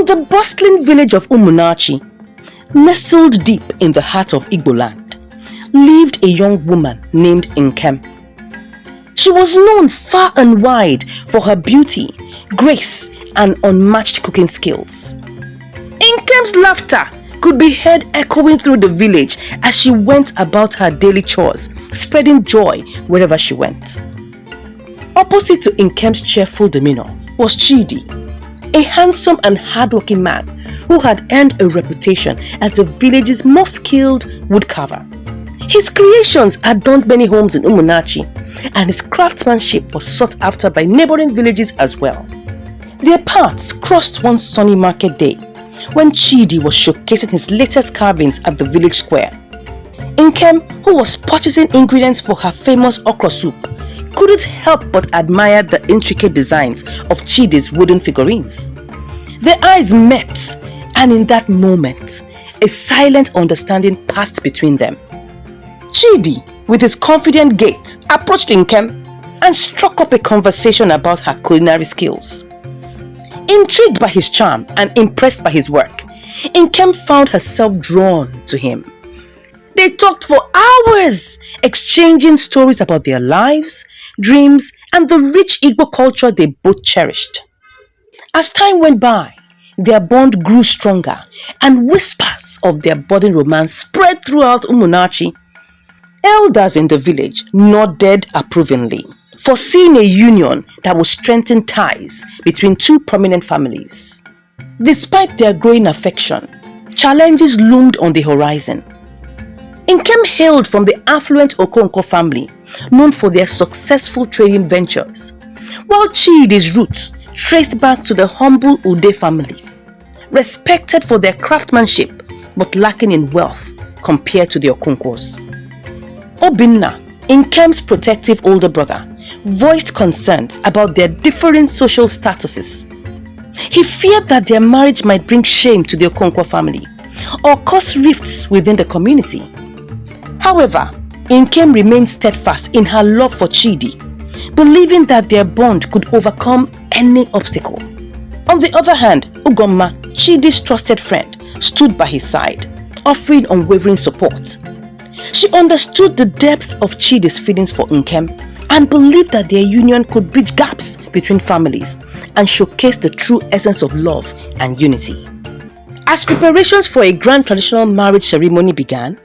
In the bustling village of Umunachi, nestled deep in the heart of Igbo land, lived a young woman named Nkem. She was known far and wide for her beauty, grace, and unmatched cooking skills. Nkem's laughter could be heard echoing through the village as she went about her daily chores, spreading joy wherever she went. Opposite to Nkem's cheerful demeanor was Chidi, a handsome and hardworking man who had earned a reputation as the village's most skilled woodcarver. His creations adorned many homes in Umunachi, and his craftsmanship was sought after by neighboring villages as well. Their paths crossed one sunny market day when Chidi was showcasing his latest carvings at the village square. Nkem, who was purchasing ingredients for her famous okra soup, couldn't help but admire the intricate designs of Chidi's wooden figurines. Their eyes met, and in that moment, a silent understanding passed between them. Chidi, with his confident gait, approached Nkem and struck up a conversation about her culinary skills. Intrigued by his charm and impressed by his work, Nkem found herself drawn to him. They talked for hours, exchanging stories about their lives, dreams, and the rich Igbo culture they both cherished. As time went by, their bond grew stronger, and whispers of their budding romance spread throughout Umunachi. Elders in the village nodded approvingly, foreseeing a union that would strengthen ties between two prominent families. Despite their growing affection, challenges loomed on the horizon. Nkem hailed from the affluent Okonkwo family, known for their successful trading ventures, while Chidi's roots traced back to the humble Ude family, respected for their craftsmanship but lacking in wealth compared to the Okonkwos. Obinna, Nkem's protective older brother, voiced concerns about their differing social statuses. He feared that their marriage might bring shame to the Okonkwo family or cause rifts within the community. However, Nkem remained steadfast in her love for Chidi, believing that their bond could overcome any obstacle. On the other hand, Ugomma, Chidi's trusted friend, stood by his side, offering unwavering support. She understood the depth of Chidi's feelings for Nkem and believed that their union could bridge gaps between families and showcase the true essence of love and unity. As preparations for a grand traditional marriage ceremony began,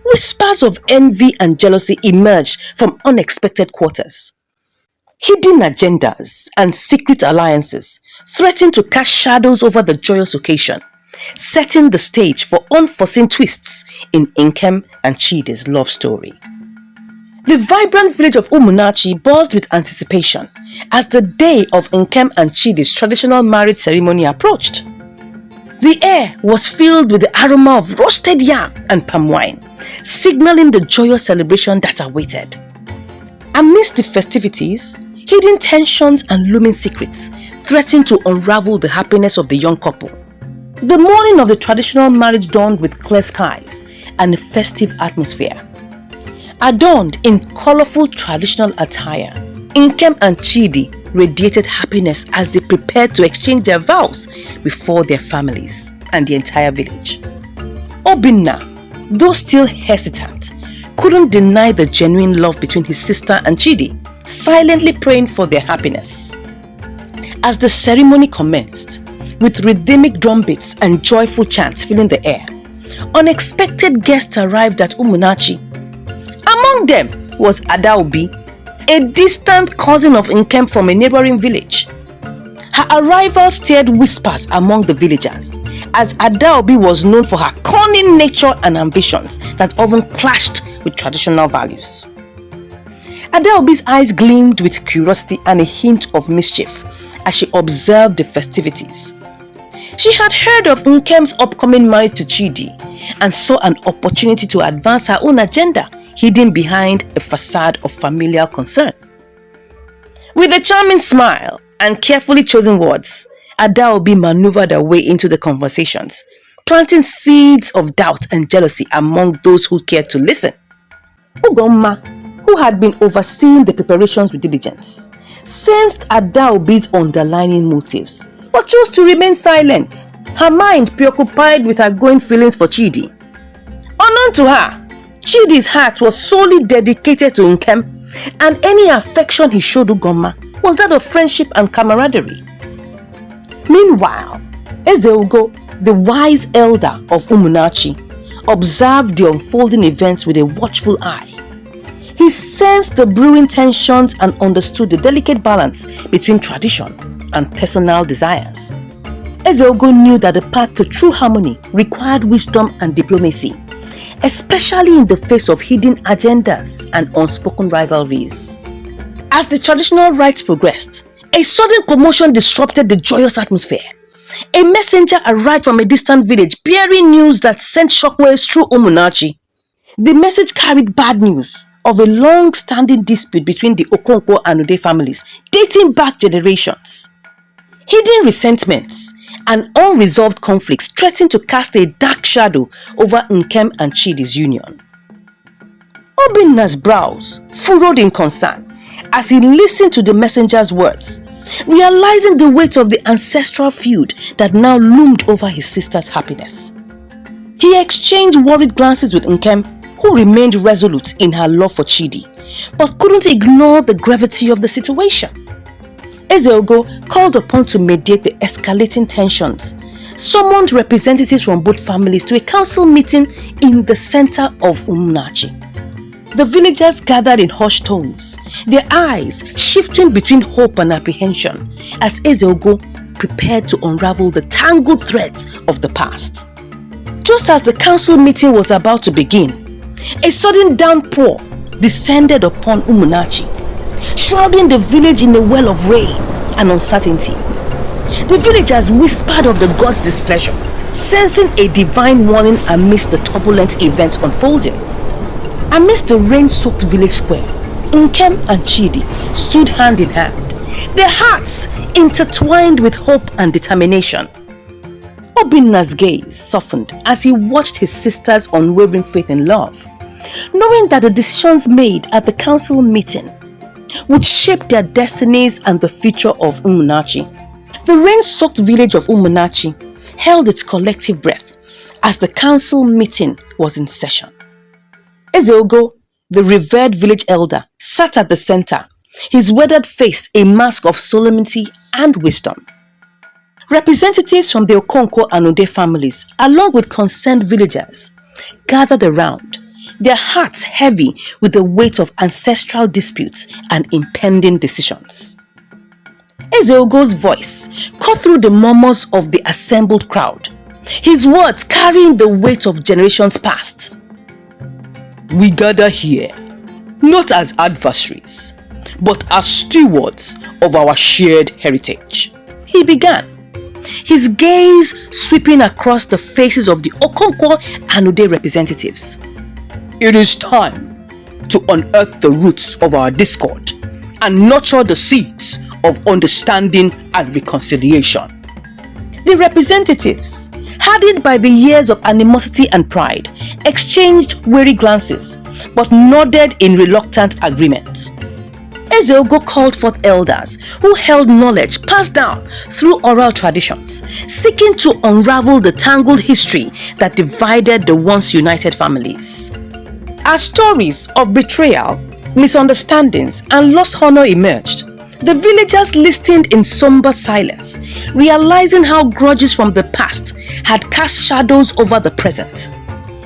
whispers of envy and jealousy emerged from unexpected quarters. Hidden agendas and secret alliances threatened to cast shadows over the joyous occasion, setting the stage for unforeseen twists in Nkem and Chidi's love story. The vibrant village of Umunachi buzzed with anticipation as the day of Nkem and Chidi's traditional marriage ceremony approached. The air was filled with the aroma of roasted yam and palm wine, signaling the joyous celebration that awaited. Amidst the festivities, hidden tensions and looming secrets threatened to unravel the happiness of the young couple. The morning of the traditional marriage dawned with clear skies and a festive atmosphere. Adorned in colorful traditional attire, Nkem and Chidi radiated happiness as they prepared to exchange their vows before their families and the entire village. Obinna, though still hesitant, couldn't deny the genuine love between his sister and Chidi, silently praying for their happiness. As the ceremony commenced, with rhythmic drum beats and joyful chants filling the air, unexpected guests arrived at Umunachi. Among them was Adaobi, a distant cousin of Nkem from a neighboring village. Her arrival stirred whispers among the villagers, as Adaobi was known for her cunning nature and ambitions that often clashed with traditional values. Adaobi's eyes gleamed with curiosity and a hint of mischief as she observed the festivities. She had heard of Nkem's upcoming marriage to Chidi and saw an opportunity to advance her own agenda, hidden behind a facade of familial concern. With a charming smile and carefully chosen words, Adaobi maneuvered her way into the conversations, planting seeds of doubt and jealousy among those who cared to listen. Ugomma, who had been overseeing the preparations with diligence, sensed Adaobi's underlying motives, but chose to remain silent. her mind preoccupied with her growing feelings for Chidi. Unknown to her, Chidi's heart was solely dedicated to Nkem, and any affection he showed Ugomma was that of friendship and camaraderie. Meanwhile, Ezeugo, the wise elder of Umunachi, observed the unfolding events with a watchful eye. He sensed the brewing tensions and understood the delicate balance between tradition and personal desires. Ezeugo knew that the path to true harmony required wisdom and diplomacy, especially in the face of hidden agendas and unspoken rivalries. As the traditional rites progressed, a sudden commotion disrupted the joyous atmosphere. A messenger arrived from a distant village bearing news that sent shockwaves through Umunachi. The message carried bad news of a long-standing dispute between the Okonkwo and Ude families dating back generations. Hidden resentments and unresolved conflicts threatened to cast a dark shadow over Nkem and Chidi's union. Obinna's brows furrowed in concern as he listened to the messenger's words, realizing the weight of the ancestral feud that now loomed over his sister's happiness. He exchanged worried glances with Nkem, who remained resolute in her love for Chidi, but couldn't ignore the gravity of the situation. Ezeugo, called upon to mediate the escalating tensions, summoned representatives from both families to a council meeting in the center of Umunachi. The villagers gathered in hushed tones, their eyes shifting between hope and apprehension as Ezeugo prepared to unravel the tangled threads of the past. Just as the council meeting was about to begin, a sudden downpour descended upon Umunachi, shrouding the village in a well of rain and uncertainty. The villagers whispered of the god's displeasure, sensing a divine warning amidst the turbulent events unfolding. Amidst the rain-soaked village square, Nkem and Chidi stood hand in hand, their hearts intertwined with hope and determination. Obinna's gaze softened as he watched his sister's unwavering faith and love, knowing that the decisions made at the council meeting would shape their destinies and the future of Umunachi. The rain-soaked village of Umunachi held its collective breath as the council meeting was in session. Ezeugo, the revered village elder, sat at the center, his weathered face a mask of solemnity and wisdom. Representatives from the Okonkwo and Ude families, along with concerned villagers, gathered around, their hearts heavy with the weight of ancestral disputes and impending decisions. Ezeugo's voice cut through the murmurs of the assembled crowd, his words carrying the weight of generations past. We gather here, not as adversaries, but as stewards of our shared heritage, he began, his gaze sweeping across the faces of the Okonkwo and Ude representatives. It is time to unearth the roots of our discord and nurture the seeds of understanding and reconciliation. The representatives, hardened by the years of animosity and pride, exchanged weary glances but nodded in reluctant agreement. Ezeugo called forth elders who held knowledge passed down through oral traditions, seeking to unravel the tangled history that divided the once united families. As stories of betrayal, misunderstandings, and lost honor emerged, the villagers listened in somber silence, realizing how grudges from the past had cast shadows over the present.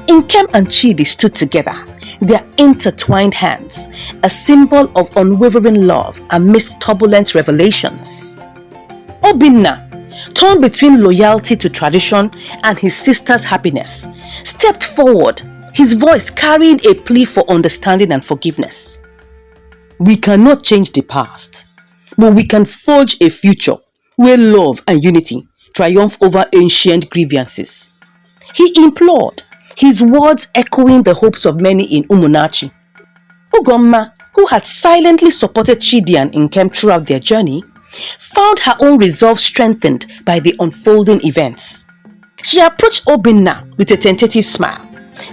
Nkem and Chidi stood together, their intertwined hands, a symbol of unwavering love amidst turbulent revelations. Obinna, torn between loyalty to tradition and his sister's happiness, stepped forward, his voice carrying a plea for understanding and forgiveness. We cannot change the past, but we can forge a future where love and unity triumph over ancient grievances, he implored, his words echoing the hopes of many in Umunachi. Ugomma, who had silently supported Chidi and Nkem throughout their journey, found her own resolve strengthened by the unfolding events. She approached Obinna with a tentative smile,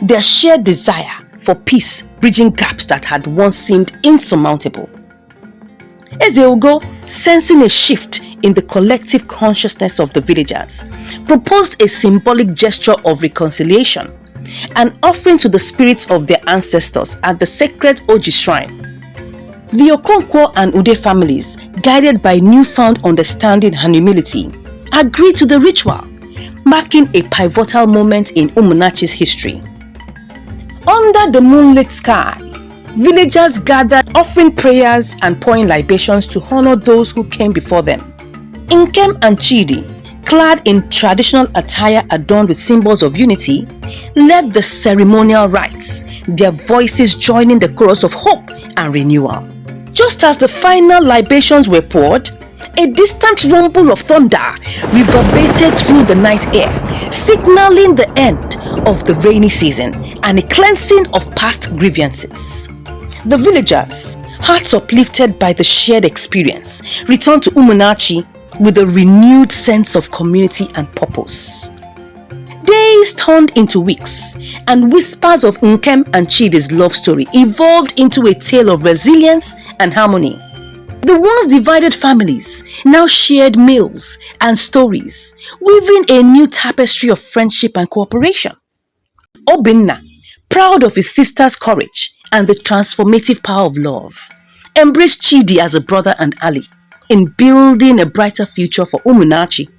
their shared desire for peace bridging gaps that had once seemed insurmountable. Ezeugo, sensing a shift in the collective consciousness of the villagers, proposed a symbolic gesture of reconciliation, an offering to the spirits of their ancestors at the sacred Oji shrine. The Okonkwo and Ude families, guided by newfound understanding and humility, agreed to the ritual, marking a pivotal moment in Umunachi's history. Under the moonlit sky, villagers gathered, offering prayers and pouring libations to honor those who came before them. Nkem and Chidi, clad in traditional attire adorned with symbols of unity, led the ceremonial rites, their voices joining the chorus of hope and renewal. Just as the final libations were poured, a distant rumble of thunder reverberated through the night air, signaling the end of the rainy season and a cleansing of past grievances. The villagers, hearts uplifted by the shared experience, returned to Umunachi with a renewed sense of community and purpose. Days turned into weeks, and whispers of Nkem and Chidi's love story evolved into a tale of resilience and harmony. The once divided families now shared meals and stories, weaving a new tapestry of friendship and cooperation. Obinna, proud of his sister's courage and the transformative power of love, embraced Chidi as a brother and ally in building a brighter future for Umunachi.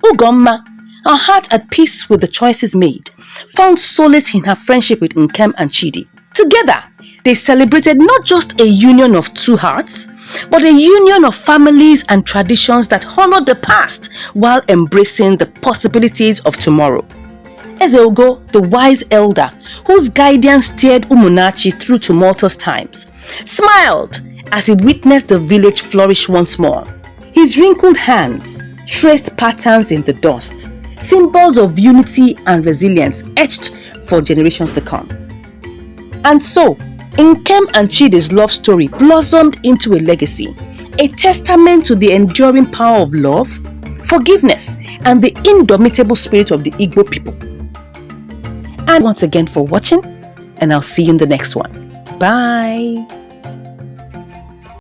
Ugomma, her heart at peace with the choices made, found solace in her friendship with Nkem and Chidi. Together, they celebrated not just a union of two hearts, but a union of families and traditions that honored the past while embracing the possibilities of tomorrow. Ezeogo, the wise elder, whose guidance steered Umunachi through tumultuous times, smiled as he witnessed the village flourish once more. His wrinkled hands traced patterns in the dust, symbols of unity and resilience etched for generations to come. And so, Nkem and Chidi's love story blossomed into a legacy, a testament to the enduring power of love, forgiveness, and the indomitable spirit of the Igbo people. And once again for watching, and I'll see you in the next one. Bye!